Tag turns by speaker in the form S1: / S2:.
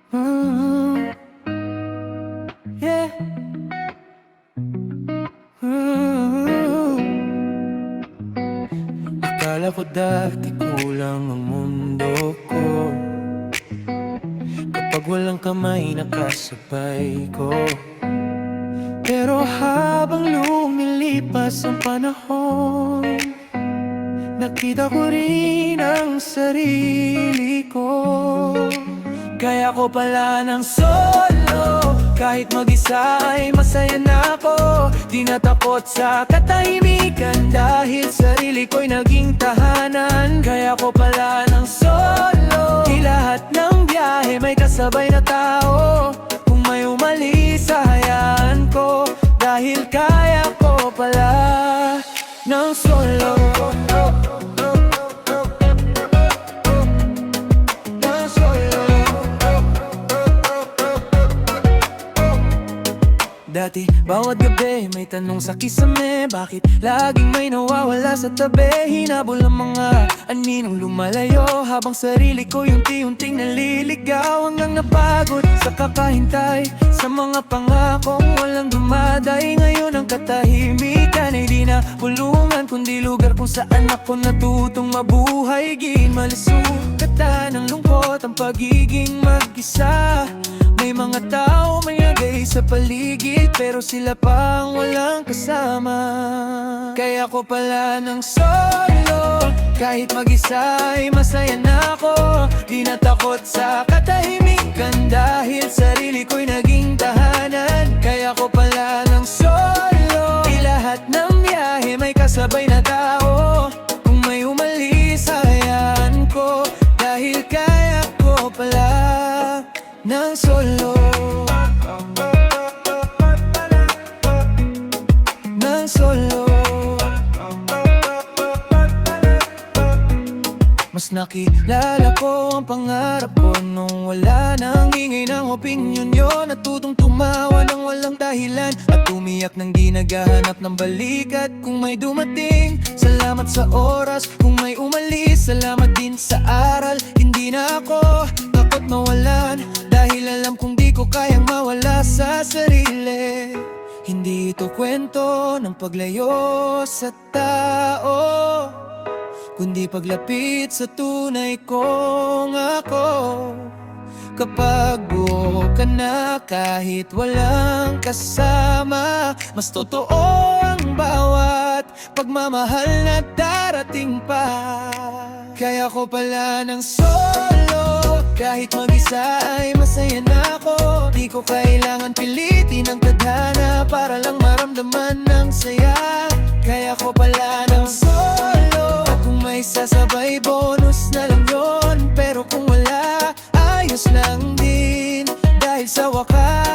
S1: Mm, yeah. Mm. Akala ko dati kulang ang mundo ko, kapag walang kamay nakasabay ko. Pero habang lumilipas ang panahon, nakita ko rin ang sarili ko. Kaya ko pala ng solo, kahit mag-isa ay masaya na ako. Di natakot sa katahimikan, dahil sarili ko'y naging tahanan. Kaya ko pala ng solo, di lahat ng biyahe may kasabay na tao. Kung may umalis, hayaan ko, dahil kaya ko pala ng solo. Dati, bawat gabi may tanong sa kisame, bakit laging may nawawala sa tabi? Hinabol ang mga aninong lumalayo, habang sarili ko yung unti-unting naliligaw. Hanggang napagod sa kakahintay, sa mga pangakong walang dumaday. Ngayon ang katahimikan ay di na bulungan, kundi lugar kung saan ako natutong mabuhay. Gin malusukatan ng lungkot ang pagiging mag-isa. May mga tao may agay sa paligid, pero sila pang walang kasama. Kaya ko pala ng solo, kahit mag-isa ay masaya na ako. Di natakot sa katahimikan, dahil sarili ko'y naging tahanan. Kaya ko pala ng solo, di lahat ng biyahe may kasabay na tao. Kung may umalis, hayaan ko, dahil kaya ko pala ng solo. Ng solo. Mas nakilala ko ang pangarap ko nung wala nang ingay ng opinyon yun. Natutong tumawa ng walang dahilan, at umiyak ng di naghahanap ng balikat. Kung may dumating, salamat sa oras. Kung may umalis, salamat din sa aral. Hindi na ako takot mawalan, dahil alam kong di ko kayang mawala sa sarili. Hindi ito kwento ng paglayo sa tao, kundi paglapit sa tunay kong ako. Kapag buo ka na kahit walang kasama, mas totoo ang bawat pagmamahal na darating pa. Kaya ko pala ng solo, kahit mag-isa ay masaya na ako. Di ko kailangan pilitin ang tadhana para lang maramdaman ng saya. Kaya ko pala ng solo, at kung may sasabay bonus na lang yun. Pero kung wala, ayos lang din, dahil sa wakas